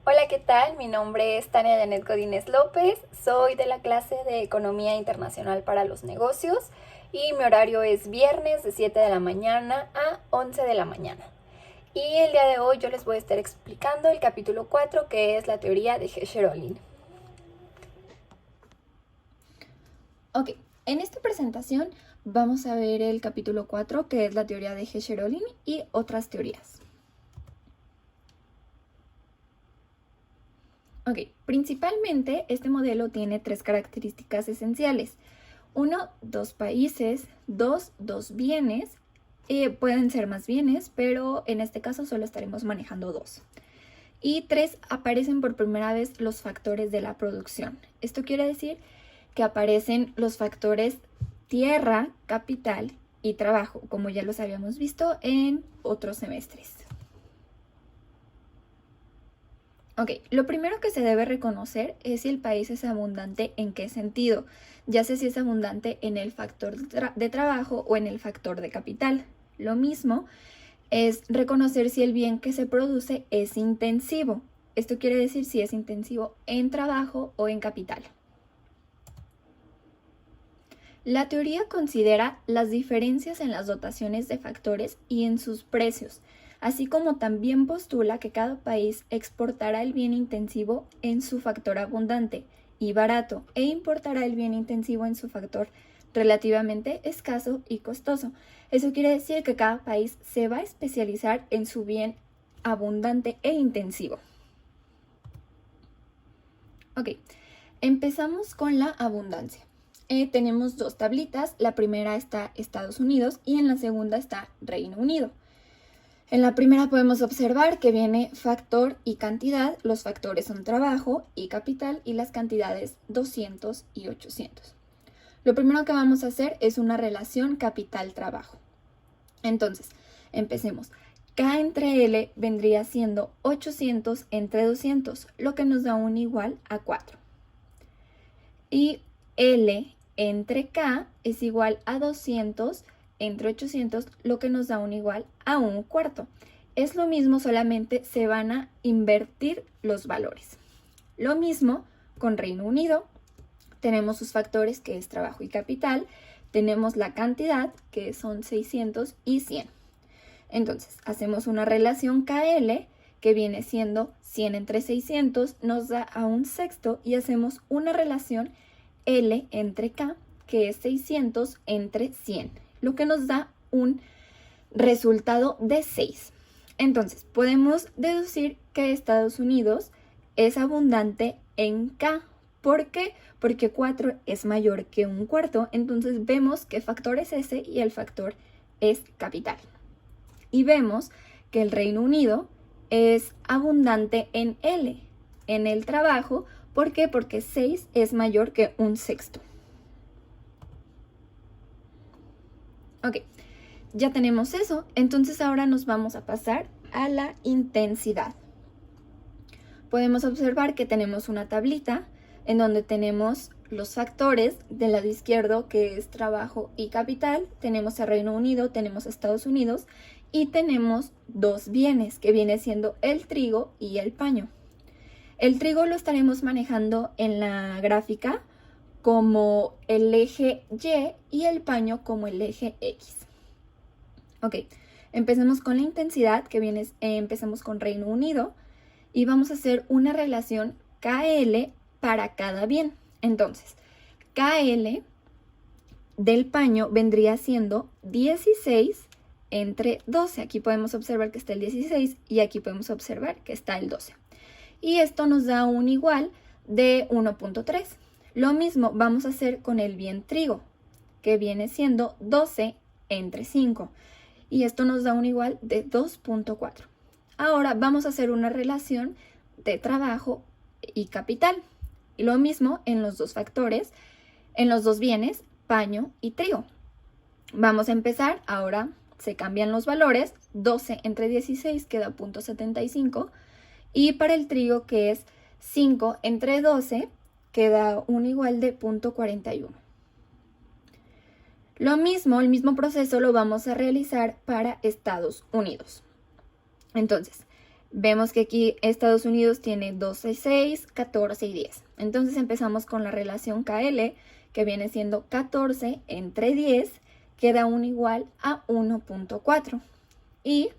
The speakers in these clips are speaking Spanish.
Hola, ¿qué tal? Mi nombre es Tania Janet Godínez López, soy de la clase de Economía Internacional para los Negocios y mi horario es viernes de 7 de la mañana a 11 de la mañana. Y el día de hoy yo les voy a estar explicando el capítulo 4, que es la teoría de Heschel-Ohlin. Ok, en esta presentación vamos a ver el capítulo 4, que es la teoría de Heschel-Ohlin y otras teorías. Ok, principalmente este modelo tiene tres características esenciales. Uno, dos países. Dos, dos bienes. Pueden ser más bienes, pero en este caso solo estaremos manejando dos. Y tres, aparecen por primera vez los factores de la producción. Esto quiere decir que aparecen los factores tierra, capital y trabajo, como ya los habíamos visto en otros semestres. Ok, lo primero que se debe reconocer es si el país es abundante en qué sentido, ya sea si es abundante en el factor de trabajo o en el factor de capital. Lo mismo es reconocer si el bien que se produce es intensivo. Esto quiere decir si es intensivo en trabajo o en capital. La teoría considera las diferencias en las dotaciones de factores y en sus precios, así como también postula que cada país exportará el bien intensivo en su factor abundante y barato e importará el bien intensivo en su factor relativamente escaso y costoso. Eso quiere decir que cada país se va a especializar en su bien abundante e intensivo. Ok, empezamos con la abundancia. Tenemos dos tablitas, la primera está Estados Unidos y en la segunda está Reino Unido. En la primera podemos observar que viene factor y cantidad, los factores son trabajo y capital y las cantidades 200 y 800. Lo primero que vamos a hacer es una relación capital-trabajo. Entonces, empecemos. K entre L vendría siendo 800 entre 200, lo que nos da un igual a 4. Y L entre K es igual a 200 entre 800, lo que nos da un igual a un cuarto. Es lo mismo, solamente se van a invertir los valores. Lo mismo con Reino Unido. Tenemos sus factores, que es trabajo y capital. Tenemos la cantidad, que son 600 y 100. Entonces, hacemos una relación KL, que viene siendo 100 entre 600, nos da a un sexto, y hacemos una relación L entre K, que es 600 entre 100, lo que nos da un resultado de 6. Entonces, podemos deducir que Estados Unidos es abundante en K. ¿Por qué? Porque 4 es mayor que un cuarto, entonces vemos qué factor es ese y el factor es capital. Y vemos que el Reino Unido es abundante en L, en el trabajo. ¿Por qué? Porque 6 es mayor que un sexto. Ok, ya tenemos eso, entonces ahora nos vamos a pasar a la intensidad. Podemos observar que tenemos una tablita en donde tenemos los factores del lado izquierdo, que es trabajo y capital. Tenemos a Reino Unido, tenemos a Estados Unidos y tenemos dos bienes, que viene siendo el trigo y el paño. El trigo lo estaremos manejando en la gráfica como el eje Y el paño como el eje X. Ok, empecemos con la intensidad, que empezamos con Reino Unido, y vamos a hacer una relación KL para cada bien. Entonces, KL del paño vendría siendo 16 entre 12. Aquí podemos observar que está el 16 y aquí podemos observar que está el 12. Y esto nos da un igual de 1.3. Lo mismo vamos a hacer con el bien trigo, que viene siendo 12 entre 5. Y esto nos da un igual de 2.4. Ahora vamos a hacer una relación de trabajo y capital. Y lo mismo en los dos factores, en los dos bienes, paño y trigo. Vamos a empezar, ahora se cambian los valores, 12 entre 16 queda 0.75, y para el trigo, que es 5 entre 12, queda un igual de 0.41. Lo mismo, el mismo proceso lo vamos a realizar para Estados Unidos. Entonces, Vemos que aquí Estados Unidos tiene 12, 6, 14 y 10. Entonces empezamos con la relación KL, que viene siendo 14 entre 10, que da un igual a 1.4. Y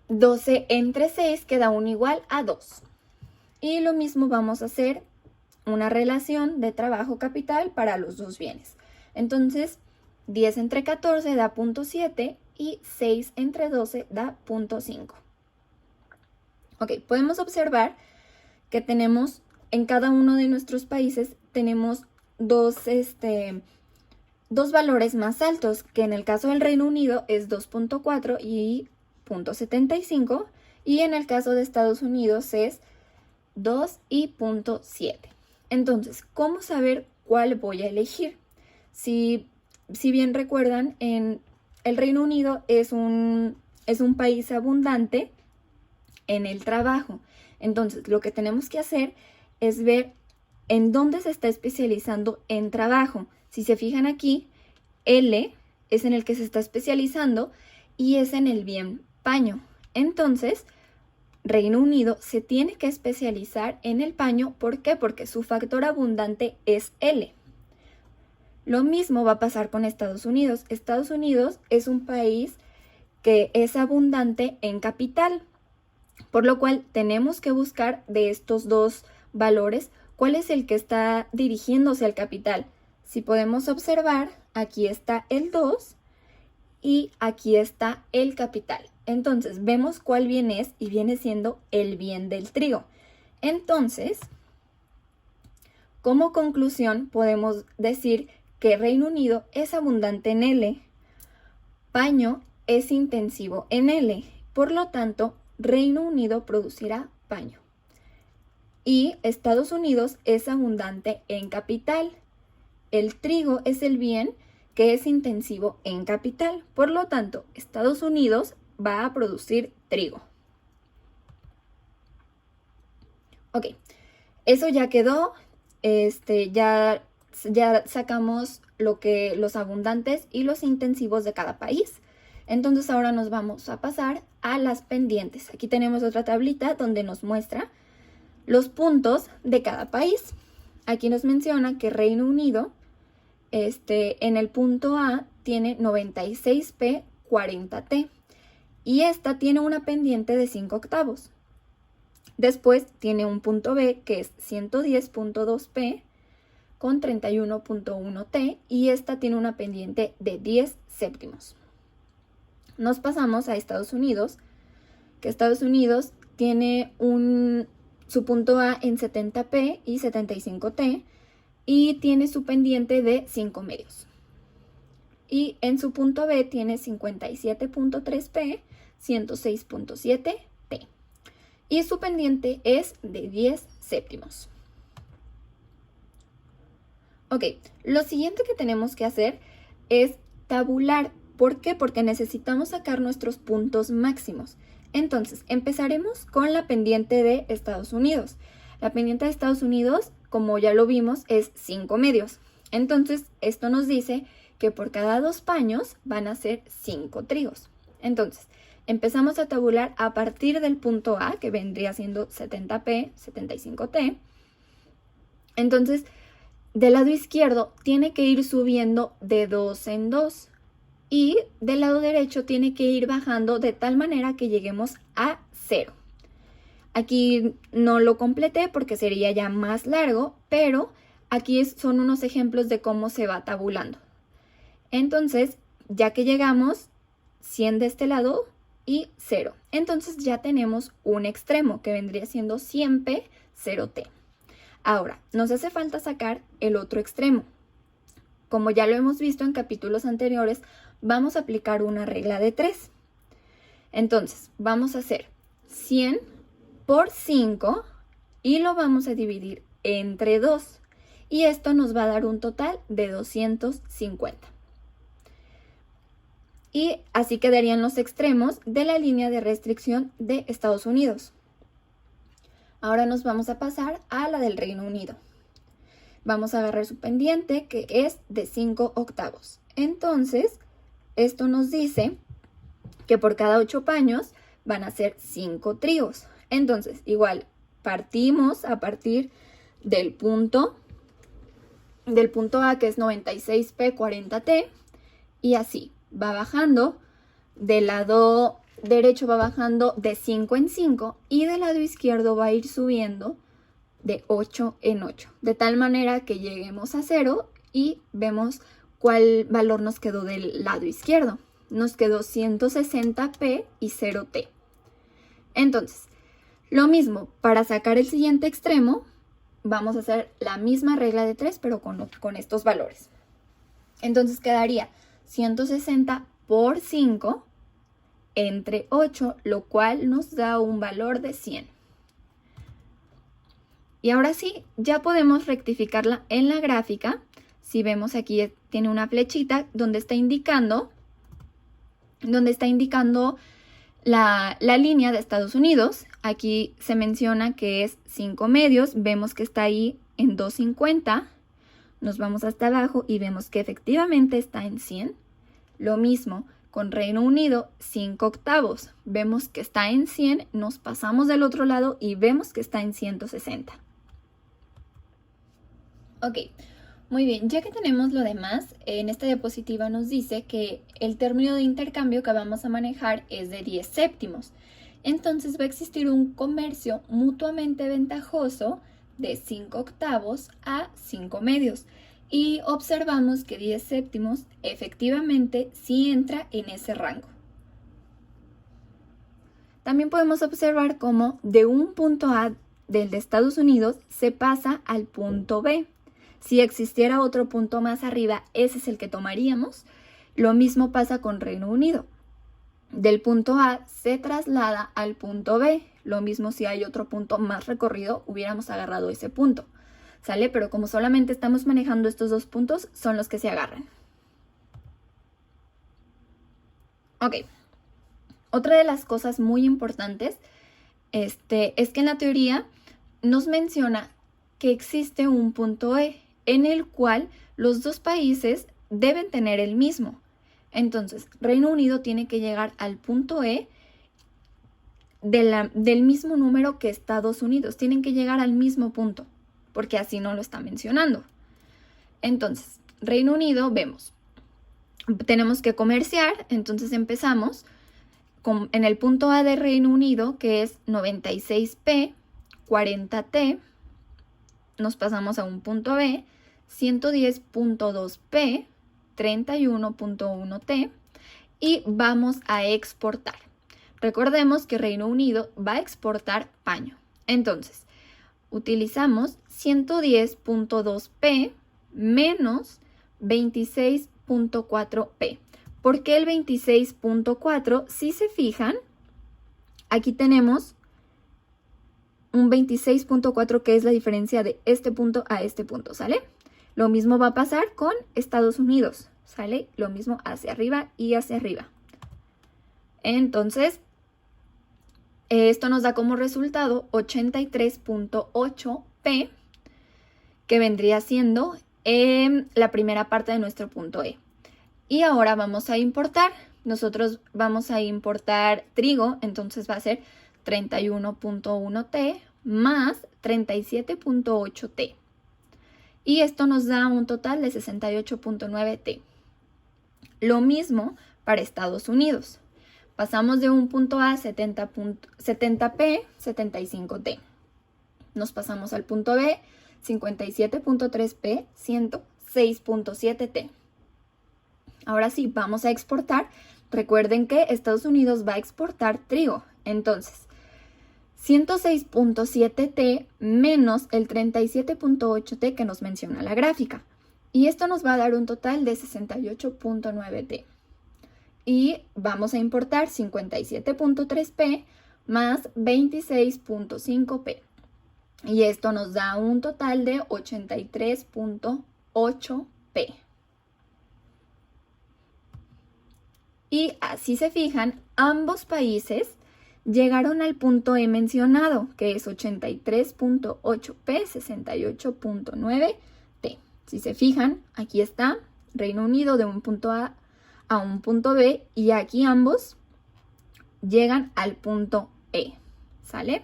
12 entre 6, que da un igual a 2. Y lo mismo vamos a hacer una relación de trabajo capital para los dos bienes. Entonces, 10 entre 14 da 0.7 y 6 entre 12 da 0.5. Ok, podemos observar que tenemos en cada uno de nuestros países tenemos dos valores más altos, que en el caso del Reino Unido es 2.4 y 0.75, y en el caso de Estados Unidos es 2 y 0.7. Entonces, ¿cómo saber cuál voy a elegir? Si bien recuerdan, en el Reino Unido es un país abundante en el trabajo. Entonces, lo que tenemos que hacer es ver en dónde se está especializando en trabajo. Si se fijan aquí, L es en el que se está especializando y es en el bien paño. Entonces, Reino Unido se tiene que especializar en el paño. ¿Por qué? Porque su factor abundante es L. Lo mismo va a pasar con Estados Unidos. Estados Unidos es un país que es abundante en capital, por lo cual tenemos que buscar de estos dos valores cuál es el que está dirigiéndose al capital. Si podemos observar, aquí está el 2 y aquí está el capital. Entonces, vemos cuál bien es y viene siendo el bien del trigo. Entonces, como conclusión, podemos decir que Reino Unido es abundante en L, paño es intensivo en L, por lo tanto, Reino Unido producirá paño. Y Estados Unidos es abundante en capital. El trigo es el bien que es intensivo en capital. Por lo tanto, Estados Unidos va a producir trigo. Ok, eso ya quedó. Ya sacamos los abundantes y los intensivos de cada país. Entonces ahora nos vamos a pasar a las pendientes. Aquí tenemos otra tablita donde nos muestra los puntos de cada país. Aquí nos menciona que Reino Unido, en el punto A tiene 96p 40t y esta tiene una pendiente de 5 octavos. Después tiene un punto B que es 110.2p con 31.1t y esta tiene una pendiente de 10 séptimos. Nos pasamos a Estados Unidos, que Estados Unidos tiene su punto A en 70p y 75t y tiene su pendiente de 5 medios. Y en su punto B tiene 57.3p, 106.7t. Y su pendiente es de 10 séptimos. Ok, lo siguiente que tenemos que hacer es tabular. ¿Por qué? Porque necesitamos sacar nuestros puntos máximos. Entonces, empezaremos con la pendiente de Estados Unidos. La pendiente de Estados Unidos, como ya lo vimos, es 5 medios. Entonces, esto nos dice que por cada 2 paños van a ser 5 trigos. Entonces, empezamos a tabular a partir del punto A, que vendría siendo 70p, 75t. Entonces, del lado izquierdo tiene que ir subiendo de 2 en 2. Y del lado derecho tiene que ir bajando de tal manera que lleguemos a 0. Aquí no lo completé porque sería ya más largo, pero aquí son unos ejemplos de cómo se va tabulando. Entonces, ya que llegamos, 100 de este lado y 0. Entonces ya tenemos un extremo que vendría siendo 100p, 0t. Ahora, nos hace falta sacar el otro extremo. Como ya lo hemos visto en capítulos anteriores, vamos a aplicar una regla de 3. Entonces, vamos a hacer 100 por 5 y lo vamos a dividir entre 2. Y esto nos va a dar un total de 250. Y así quedarían los extremos de la línea de restricción de Estados Unidos. Ahora nos vamos a pasar a la del Reino Unido. Vamos a agarrar su pendiente que es de 5 octavos. Entonces, esto nos dice que por cada 8 paños van a ser 5 trigos. Entonces, igual, partimos a partir del punto A, que es 96P, 40T, y así va bajando. Del lado derecho va bajando de 5 en 5 y del lado izquierdo va a ir subiendo de 8 en 8, de tal manera que lleguemos a 0 y vemos cuál valor nos quedó del lado izquierdo. Nos quedó 160P y 0T. Entonces, lo mismo, para sacar el siguiente extremo, vamos a hacer la misma regla de 3, pero con estos valores. Entonces quedaría 160 por 5 entre 8, lo cual nos da un valor de 100. Y ahora sí, ya podemos rectificarla en la gráfica. Si vemos aquí, tiene una flechita donde está indicando la línea de Estados Unidos. Aquí se menciona que es 5 medios. Vemos que está ahí en 250. Nos vamos hasta abajo y vemos que efectivamente está en 100. Lo mismo con Reino Unido, 5 octavos. Vemos que está en 100. Nos pasamos del otro lado y vemos que está en 160. Ok, muy bien. Ya que tenemos lo demás, en esta diapositiva nos dice que el término de intercambio que vamos a manejar es de 10 séptimos. Entonces va a existir un comercio mutuamente ventajoso de 5 octavos a 5 medios. Y observamos que 10 séptimos efectivamente sí entra en ese rango. También podemos observar cómo de un punto A del de Estados Unidos se pasa al punto B. Si existiera otro punto más arriba, ese es el que tomaríamos. Lo mismo pasa con Reino Unido. Del punto A se traslada al punto B. Lo mismo si hay otro punto más recorrido, hubiéramos agarrado ese punto. ¿Sale? Pero como solamente estamos manejando estos dos puntos, son los que se agarran. Ok. Otra de las cosas muy importantes es que en la teoría nos menciona que existe un punto E en el cual los dos países deben tener el mismo. Entonces, Reino Unido tiene que llegar al punto E del mismo número que Estados Unidos. Tienen que llegar al mismo punto, porque así no lo está mencionando. Entonces, Reino Unido, vemos, tenemos que comerciar, entonces empezamos en el punto A de Reino Unido, que es 96P, 40T, nos pasamos a un punto B, 110.2P, 31.1T, y vamos a exportar. Recordemos que Reino Unido va a exportar paño. Entonces, utilizamos 110.2P menos 26.4P. ¿Por qué el 26.4? Si se fijan, aquí tenemos un 26.4 que es la diferencia de este punto a este punto, ¿sale? Lo mismo va a pasar con Estados Unidos, ¿sale? Lo mismo hacia arriba y hacia arriba. Entonces, esto nos da como resultado 83.8P, que vendría siendo la primera parte de nuestro punto E. Y ahora vamos a importar. Nosotros vamos a importar trigo, entonces va a ser 31.1T más 37.8T. Y esto nos da un total de 68.9T. Lo mismo para Estados Unidos. Pasamos de un punto A 70P, 75T. Nos pasamos al punto B, 57.3P, 106.7T. Ahora sí, vamos a exportar. Recuerden que Estados Unidos va a exportar trigo. Entonces, 106.7T menos el 37.8T que nos menciona la gráfica. Y esto nos va a dar un total de 68.9T. Y vamos a importar 57.3P más 26.5P. Y esto nos da un total de 83.8P. Y así se fijan, ambos países llegaron al punto E mencionado, que es 83.8P, 68.9T. Si se fijan, aquí está Reino Unido de un punto A a un punto B, y aquí ambos llegan al punto E, ¿sale?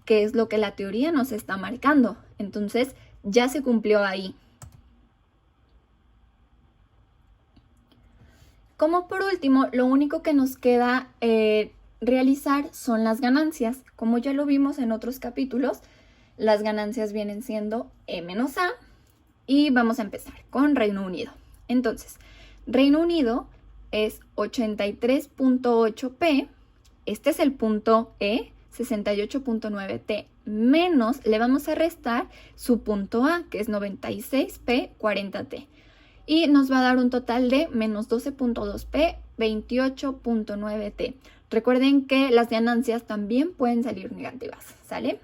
Que es lo que la teoría nos está marcando. Entonces, ya se cumplió ahí. Como por último, lo único que nos queda realizar son las ganancias. Como ya lo vimos en otros capítulos, las ganancias vienen siendo E menos A y vamos a empezar con Reino Unido. Entonces, Reino Unido es 83.8p, este es el punto E, 68.9t, menos le vamos a restar su punto A, que es 96p, 40t. Y nos va a dar un total de menos 12.2p, 28.9t. Recuerden que las ganancias también pueden salir negativas, ¿sale?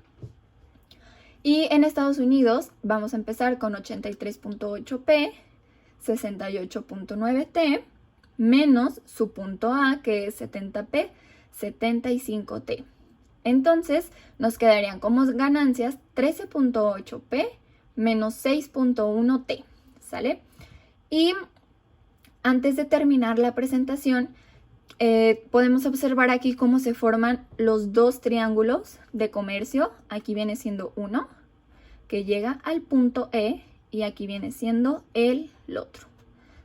Y en Estados Unidos vamos a empezar con 83.8p, 68.9t, menos su punto A, que es 70p, 75t. Entonces nos quedarían como ganancias 13.8p menos 6.1t, ¿sale? Y antes de terminar la presentación, podemos observar aquí cómo se forman los dos triángulos de comercio. Aquí viene siendo uno que llega al punto E y aquí viene siendo el otro,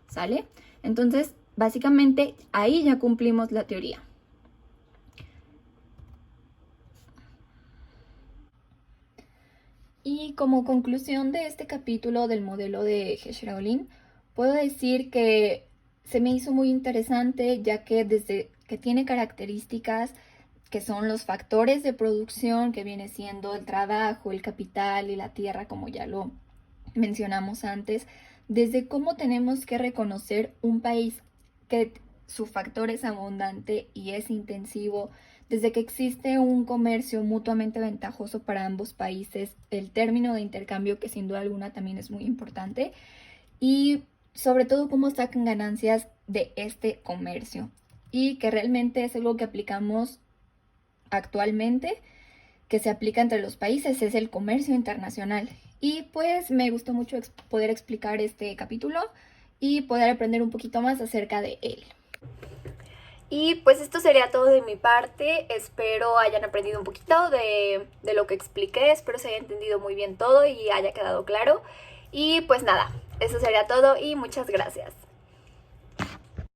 ¿sale? Entonces, básicamente, ahí ya cumplimos la teoría. Y como conclusión de este capítulo del modelo de Heschel-Ohlin, puedo decir que se me hizo muy interesante, ya que desde que tiene características que son los factores de producción, que viene siendo el trabajo, el capital y la tierra, como ya lo mencionamos antes, desde cómo tenemos que reconocer un país que su factor es abundante y es intensivo, desde que existe un comercio mutuamente ventajoso para ambos países, el término de intercambio, que sin duda alguna también es muy importante, y sobre todo cómo sacan ganancias de este comercio, y que realmente es algo que aplicamos actualmente, que se aplica entre los países, es el comercio internacional. Y pues me gustó mucho poder explicar este capítulo y poder aprender un poquito más acerca de él. Y pues esto sería todo de mi parte. Espero hayan aprendido un poquito de lo que expliqué. Espero se haya entendido muy bien todo y haya quedado claro. Y pues nada, eso sería todo y muchas gracias.